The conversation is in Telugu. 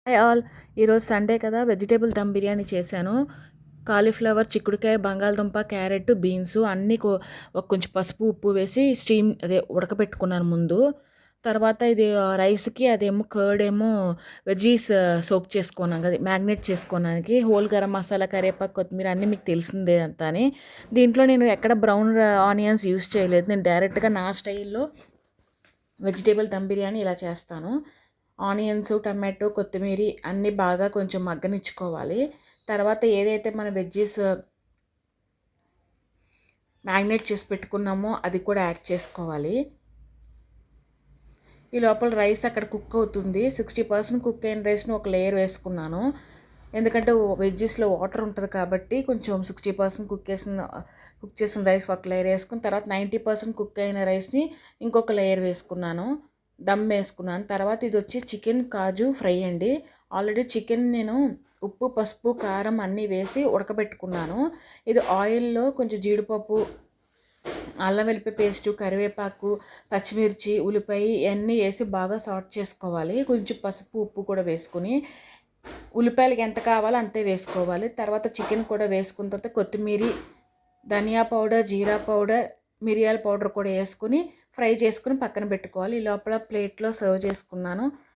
Hi all. ఈరోజు సండే కదా, వెజిటేబుల్ దమ్ బిర్యానీ చేశాను. కాలీఫ్లవర్, చిక్కుడుకాయ, బంగాళదుంప, క్యారెట్, బీన్స్ అన్నీ కొంచెం పసుపు ఉప్పు వేసి ఉడకబెట్టుకున్నాను ముందు. తర్వాత ఇది రైస్కి అదేమో కర్డ్ ఏమో వెజీస్ సోక్ చేసుకున్నాను కదా, మ్యాగ్నేట్ చేసుకోవడానికి. హోల్ గరం మసాలా, కరివేపాకు, కొత్తిమీర అన్నీ మీకు తెలిసిందే అంతా అని. దీంట్లో నేను ఎక్కడ బ్రౌన్ ఆనియన్స్ యూస్ చేయలేదు. నేను డైరెక్ట్గా నా స్టైల్లో వెజిటేబుల్ దమ్ బిర్యానీ ఇలా చేస్తాను. ఆనియన్స్, టమాటో, కొత్తిమీర అన్నీ బాగా కొంచెం మగ్గనిచ్చుకోవాలి. తర్వాత ఏదైతే మన వెజ్జీస్ మ్యాగ్నేట్ చేసి పెట్టుకున్నామో అది కూడా యాడ్ చేసుకోవాలి. ఈ లోపల రైస్ అక్కడ కుక్ అవుతుంది. 60% కుక్ అయిన రైస్ని ఒక లేయర్ వేసుకున్నాను. ఎందుకంటే వెజ్జెస్లో వాటర్ ఉంటుంది కాబట్టి కొంచెం 60% కుక్ చేసిన రైస్ ఒక లేయర్ వేసుకుని, తర్వాత 90% కుక్ అయిన రైస్ని ఇంకొక లేయర్ వేసుకున్నాను, దమ్ వేసుకున్నాను. తర్వాత ఇది వచ్చి చికెన్ కాజు ఫ్రై అండి. ఆల్రెడీ చికెన్ నేను ఉప్పు, పసుపు, కారం అన్నీ వేసి ఉడకబెట్టుకున్నాను. ఇది ఆయిల్లో కొంచెం జీడిపప్పు, అల్లం వెల్లిపాయ పేస్టు, కరివేపాకు, పచ్చిమిర్చి, ఉల్లిపాయ ఇవన్నీ వేసి బాగా సాట్ చేసుకోవాలి. కొంచెం పసుపు ఉప్పు కూడా వేసుకుని, ఉల్లిపాయలకి ఎంత కావాలో అంతే వేసుకోవాలి. తర్వాత చికెన్ కూడా వేసుకున్న తర్వాత కొత్తిమీర, ధనియా పౌడర్, జీరా పౌడర్, మిరియాల పౌడర్ కూడా వేసుకుని ఫ్రై చేసుకుని పక్కన పెట్టుకోవాలి. ఈ లోపల ప్లేట్లో సర్వ్ చేసుకున్నాను.